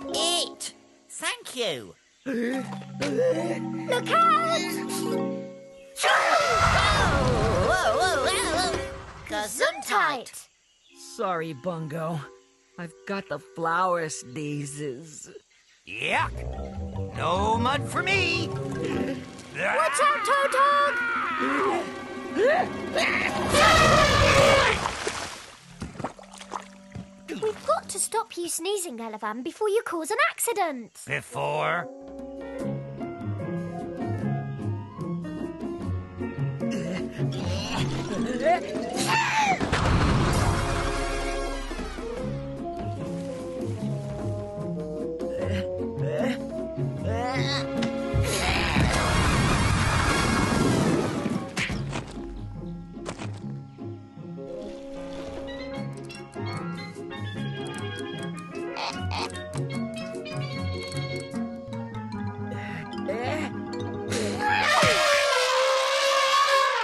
it. Thank you. Look out! Whoa. Gesundheit! Sorry, Bungo. I've got the flower sneezes. Yuck! No mud for me! Watch out, Toad! We've got to stop you sneezing, Elevan, before you cause an accident. Before?